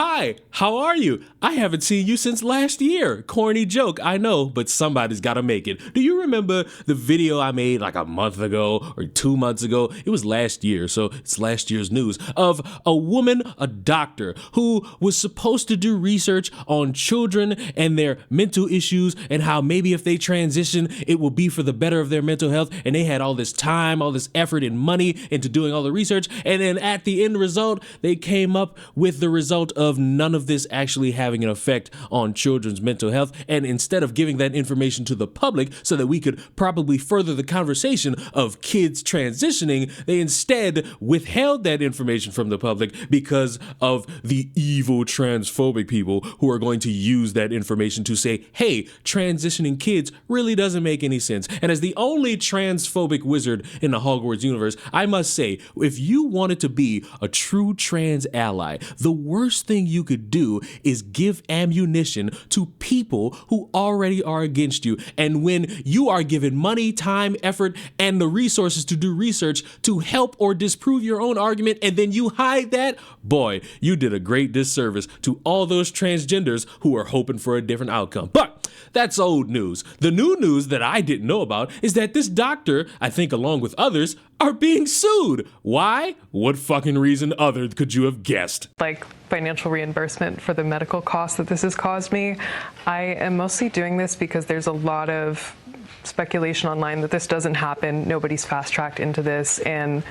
Hi, how are you? I haven't seen you since last year. Corny joke, I know, but somebody's gotta make it. Do you remember the video I made like a month ago or 2 months ago? It was last year, so it's last year's news, of a woman, a doctor, who was supposed to do research on children and their mental issues and how maybe if they transition, it will be for the better of their mental health. And they had all this time, all this effort and money into doing all the research. And then at the end result, they came up with the result of none of this actually having an effect on children's mental health. And instead of giving that information to the public so that we could probably further the conversation of kids transitioning, they instead withheld that information from the public because of the evil transphobic people who are going to use that information to say, hey, transitioning kids really doesn't make any sense. And as the only transphobic wizard in the Hogwarts universe, I must say, if you wanted to be a true trans ally, the worst thing you could do is give ammunition to people who already are against you. And when you are given money, time, effort, and the resources to do research to help or disprove your own argument, and then you hide that, boy, you did a great disservice to all those transgenders who are hoping for a different outcome. But that's old news. The new news that I didn't know about is that this doctor, I think along with others, are being sued. Why? What fucking reason other could you have guessed? Like financial reimbursement for the medical costs that this has caused me. I am mostly doing this because there's a lot of speculation online that this doesn't happen. Nobody's fast-tracked into this, and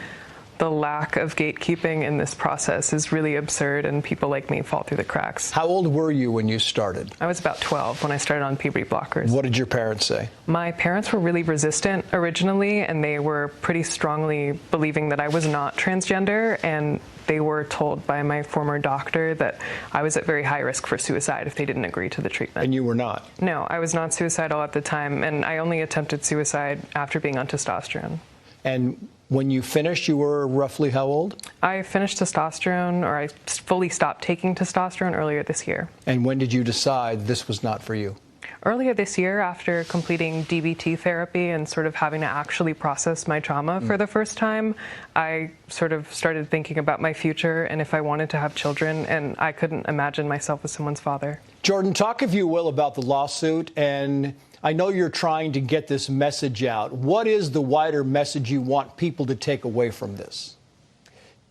the lack of gatekeeping in this process is really absurd, and people like me fall through the cracks. How old were you when you started? I was about 12 when I started on puberty blockers. What did your parents say? My parents were really resistant originally, and they were pretty strongly believing that I was not transgender, and they were told by my former doctor that I was at very high risk for suicide if they didn't agree to the treatment. And you were not? No, I was not suicidal at the time, and I only attempted suicide after being on testosterone. And when you finished, you were roughly how old? I finished testosterone, or I fully stopped taking testosterone earlier this year. And when did you decide this was not for you? Earlier this year, after completing DBT therapy and sort of having to actually process my trauma for the first time, I sort of started thinking about my future and if I wanted to have children, and I couldn't imagine myself as someone's father. Jordan, talk, if you will, about the lawsuit, and I know you're trying to get this message out. What is the wider message you want people to take away from this?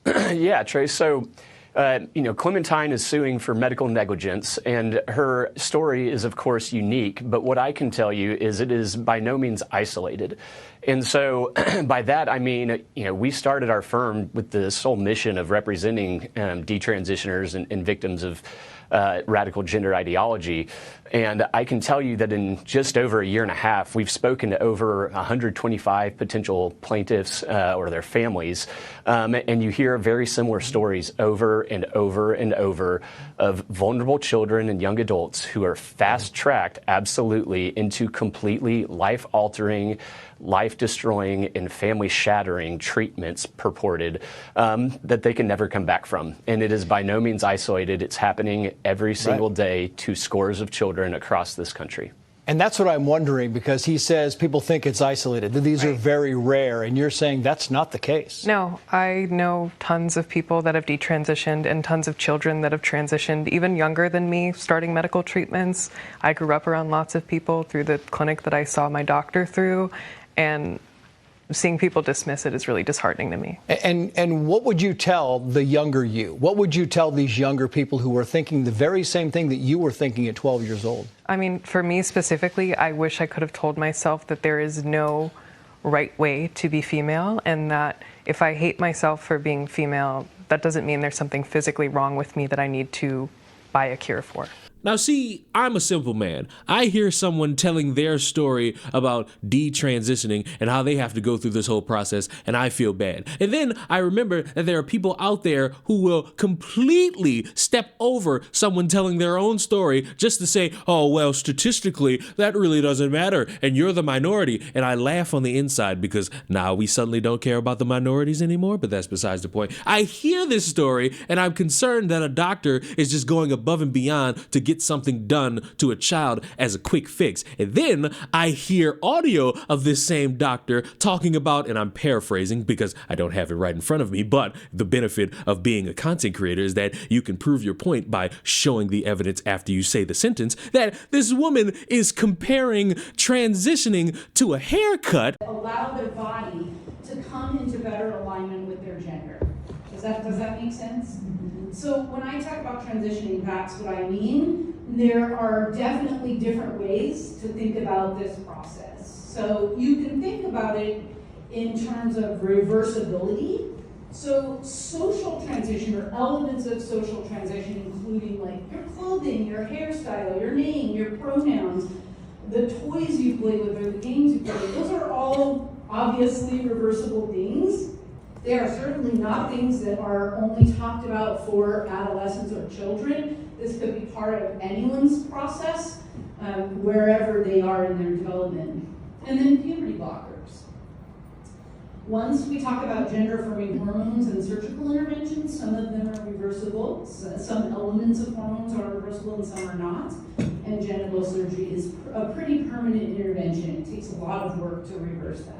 Yeah, Trey. So, Clementine is suing for medical negligence, and her story is, of course, unique. But what I can tell you is it is by no means isolated. And so by that, I mean, we started our firm with the sole mission of representing detransitioners and victims of radical gender ideology. And I can tell you that in just over a year and a half, we've spoken to over 125 potential plaintiffs or their families. And you hear very similar stories over and over and over of vulnerable children and young adults who are fast-tracked absolutely into completely life-altering, life-destroying, and family-shattering treatments purported that they can never come back from. And it is by no means isolated. It's happening every single day to scores of children across this country. And that's what I'm wondering, because he says people think it's isolated, that these are very rare, and you're saying that's not the case. No, I know tons of people that have detransitioned and tons of children that have transitioned, even younger than me, starting medical treatments. I grew up around lots of people through the clinic that I saw my doctor through, and seeing people dismiss it is really disheartening to me. And what would you tell the younger you? What would you tell these younger people who are thinking the very same thing that you were thinking at 12 years old? I mean, for me specifically, I wish I could have told myself that there is no right way to be female, and that if I hate myself for being female, that doesn't mean there's something physically wrong with me that I need to buy a cure for. Now, see, I'm a simple man. I hear someone telling their story about detransitioning and how they have to go through this whole process, and I feel bad. And then I remember that there are people out there who will completely step over someone telling their own story just to say, oh, well, statistically, that really doesn't matter, and you're the minority. And I laugh on the inside because now we suddenly don't care about the minorities anymore, but that's besides the point. I hear this story, and I'm concerned that a doctor is just going above and beyond to get something done to a child as a quick fix. And then I hear audio of this same doctor talking about, and I'm paraphrasing because I don't have it right in front of me, but the benefit of being a content creator is that you can prove your point by showing the evidence after you say the sentence, that this woman is comparing transitioning to a haircut. Allow their body to come into better alignment with their gender. Does that make sense? So when I talk about transitioning, that's what I mean. There are definitely different ways to think about this process. So you can think about it in terms of reversibility. So social transition, or elements of social transition, including like your clothing, your hairstyle, your name, your pronouns, the toys you play with or the games you play with, those are all obviously reversible things. They are certainly not things that are only talked about for adolescents or children. This could be part of anyone's process, wherever they are in their development. And then puberty blockers. Once we talk about gender-affirming hormones and surgical interventions, some of them are reversible. Some elements of hormones are reversible and some are not. And genital surgery is a pretty permanent intervention. It takes a lot of work to reverse that.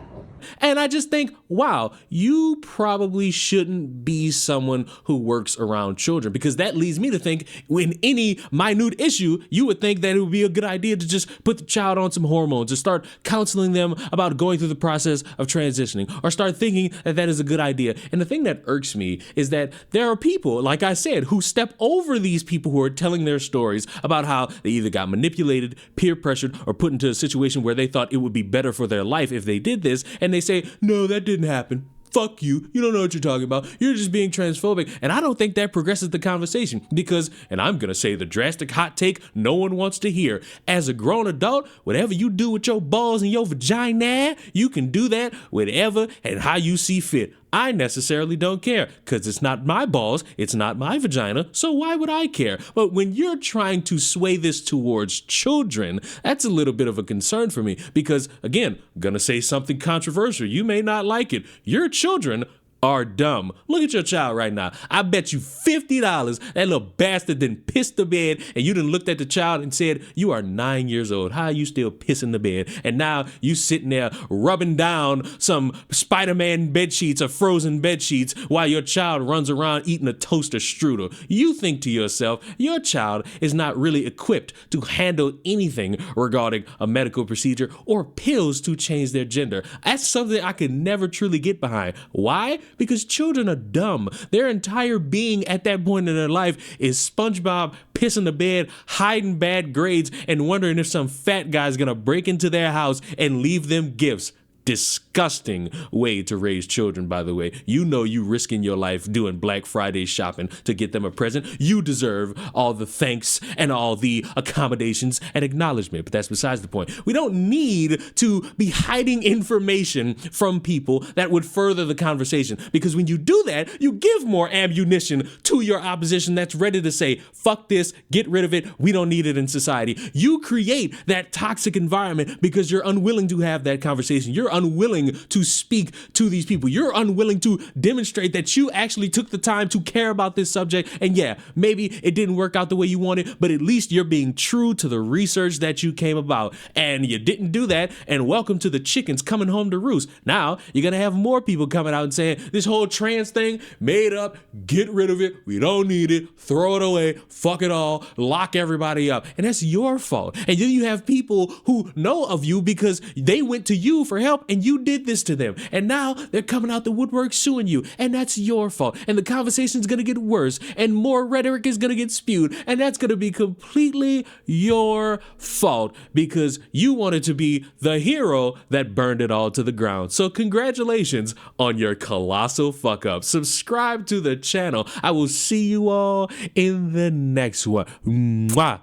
And I just think, wow, you probably shouldn't be someone who works around children, because that leads me to think in any minute issue, you would think that it would be a good idea to just put the child on some hormones or start counseling them about going through the process of transitioning, or start thinking that that is a good idea. And the thing that irks me is that there are people, like I said, who step over these people who are telling their stories about how they either got manipulated, peer pressured, or put into a situation where they thought it would be better for their life if they did this, and they say, no, that didn't happen. Fuck you. You don't know what you're talking about. You're just being transphobic. And I don't think that progresses the conversation because, and I'm going to say the drastic hot take no one wants to hear, as a grown adult, whatever you do with your balls and your vagina, you can do that whatever and how you see fit. I necessarily don't care because it's not my balls, it's not my vagina, so why would I care? But when you're trying to sway this towards children, that's a little bit of a concern for me because, again, I'm gonna say something controversial. You may not like it. Your children are dumb. Look at your child right now. I bet you $50 that little bastard didn't piss the bed and you done looked at the child and said, you are 9 years old. How are you still pissing the bed? And now you sitting there rubbing down some Spider-Man bed sheets or frozen bed sheets while your child runs around eating a toaster strudel. You think to yourself, your child is not really equipped to handle anything regarding a medical procedure or pills to change their gender. That's something I could never truly get behind. Why? Because children are dumb. Their entire being at that point in their life is SpongeBob pissing the bed, hiding bad grades, and wondering if some fat guy's gonna break into their house and leave them gifts. Disgusting way to raise children, by the way. You know you risking your life doing Black Friday shopping to get them a present. You deserve all the thanks and all the accommodations and acknowledgement, but that's besides the point. We don't need to be hiding information from people that would further the conversation, because when you do that, you give more ammunition to your opposition that's ready to say, fuck this, get rid of it, we don't need it in society. You create that toxic environment because you're unwilling to have that conversation. You're unwilling to speak to these people. You're unwilling to demonstrate that you actually took the time to care about this subject. And yeah, maybe it didn't work out the way you wanted, but at least you're being true to the research that you came about. And you didn't do that. And welcome to the chickens coming home to roost. Now you're going to have more people coming out and saying this whole trans thing made up, get rid of it. We don't need it. Throw it away. Fuck it all. Lock everybody up. And that's your fault. And then you have people who know of you because they went to you for help and you did this to them. And now they're coming out the woodwork suing you. And that's your fault. And the conversation's going to get worse. And more rhetoric is going to get spewed. And that's going to be completely your fault because you wanted to be the hero that burned it all to the ground. So congratulations on your colossal fuck up. Subscribe to the channel. I will see you all in the next one. Mwah.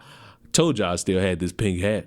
Told y'all I still had this pink hat.